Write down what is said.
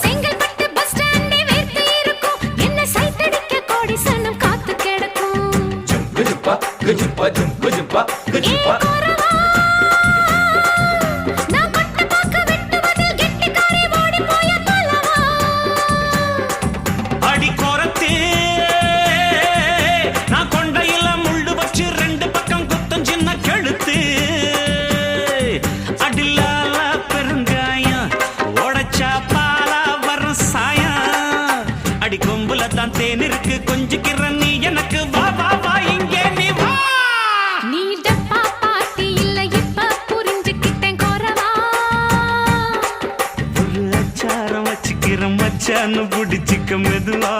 Chengalpattu bus ஸ்டாண்டே வேர்த்து இருக்கும் என்ன சைட் அடிக்க கோடி சனம் காத்து கிடக்கும் நான் பட்ட பாக்க வெட்டுவதில் கெட்டிக்காரி ஓடி போய பலவா அடி கொரத்தே நான் கொண்டையில முள்ளு வச்சு ரெண்டு பக்கம் குத்தம் சின்ன கழுத்து அடிலால பெருங்காயம் உடைச்சா பாலா வரும் சாயம் அடி கொம்புல தான் தேன் இருக்கு கொஞ்சிக்கிற நீ எனக்கு வா வா வா இங்கே நீ வா நீ டப்பா பாட்டி இல்ல இப்ப புரிஞ்சுக்கிட்டேன் குறவா ஒரு அச்சாரம் வச்சுக்கிற மச்சான்னு பிடிச்சிக்க மெதுவா